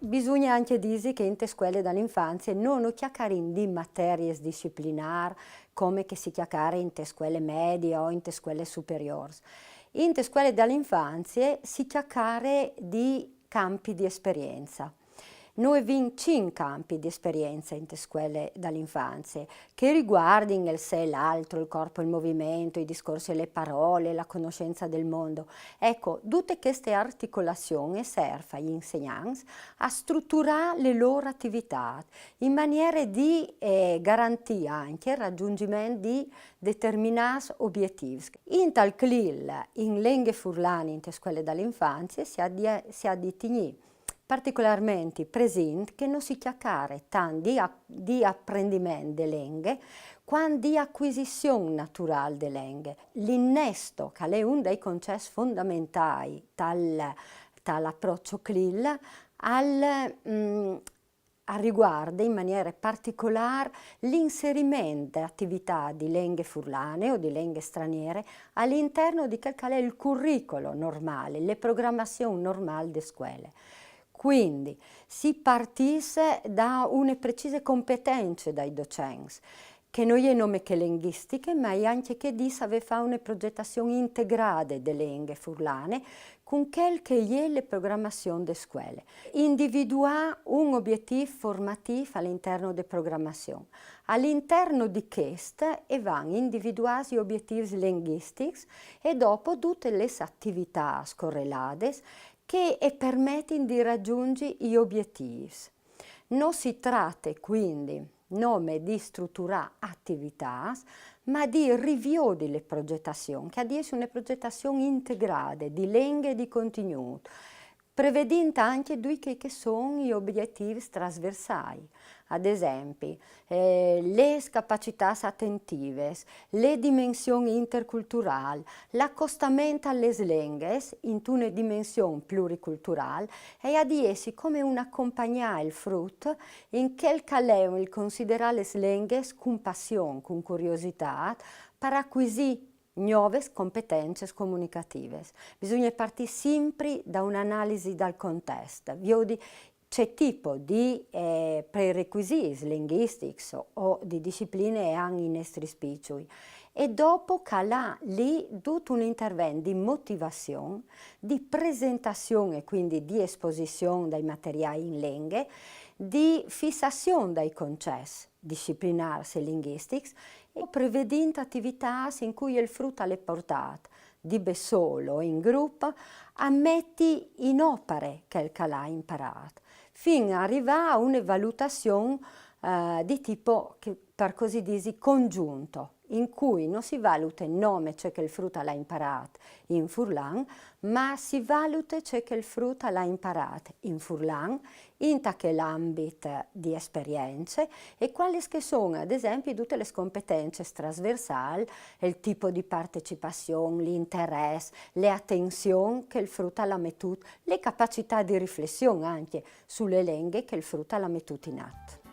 Bisogna anche dire che in te scuole dall'infanzia non chiacchiare di materie disciplinari come che si chiacchiera in te scuole medie o in te scuole superiori. In te scuole dall'infanzia si chiacchiera di campi di esperienza. Noi abbiamo 5 campi di esperienza in te scuole dall'infanzia che riguardano il sé e l'altro, il corpo e il movimento, i discorsi e le parole, la conoscenza del mondo. Ecco, tutte queste articolazioni servono agli insegnanti a strutturare le loro attività in maniera di garantire anche il raggiungimento di determinati obiettivi. In tal clil, in lingue furlane in te scuole dall'infanzia si ha di tenere particolarmente presente che non si chiacchiera tanto di apprendimento delle lingue quanto di acquisizione naturale delle lingue. L'innesto, che è uno dei concetti fondamentali dall'approccio CLIL, riguarda in maniera particolare l'inserimento di attività di lingue furlane o di lingue straniere all'interno di quel che è il curriculum normale, le programmazioni normali delle scuole. Quindi si partisse da una precise competenze dai docenti, che non è nome che linguistiche, ma è anche che di saper fare una progettazione integrata delle lingue furlane con quel che è le programmazioni delle scuole. Individuare un obiettivo formativo all'interno delle programmazioni. All'interno di queste vanno individuati gli obiettivi linguistici e dopo tutte le attività correlate che permettono di raggiungere gli obiettivi. Non si tratta quindi non di strutturare attività, ma di rivedere le progettazioni, che adesso è una progettazione integrata di lingue e di contenuto, prevedendo anche che sono gli obiettivi trasversali. Ad esempio, le capacità attentive, le dimensioni interculturali, l'accostamento alle lingue in una dimensione pluriculturale e ad essi come un accompagnare il frutto in quel che è il considerare le lingue con passione, con curiosità, per acquisire nuove competenze comunicative. Bisogna partire sempre da un'analisi dal contesto. C'è tipo di prerequisiti linguistici o di discipline anche in estri spiccioli e dopo calà lì tutto un intervento di motivazione, di presentazione, quindi di esposizione dei materiali in lingue, di fissazione dei concetti disciplinari e linguistici e prevedendo attività in cui il frutto è portato di solo o in gruppo a metti in opere che l'ha imparato, fino ad arrivare a una valutazione di tipo, per così dire, congiunto, in cui non si valuta il nome, cioè che il frutto l'ha imparato in furlan, ma si valuta ciò che il frutto l'ha imparato in furlan, in l'ambito di esperienze e quali che sono, ad esempio, tutte le competenze trasversali, il tipo di partecipazione, l'interesse, le attenzioni che il frutto l'ha mettuto, le capacità di riflessione anche sulle lingue che il frutto l'ha mettuto in atto.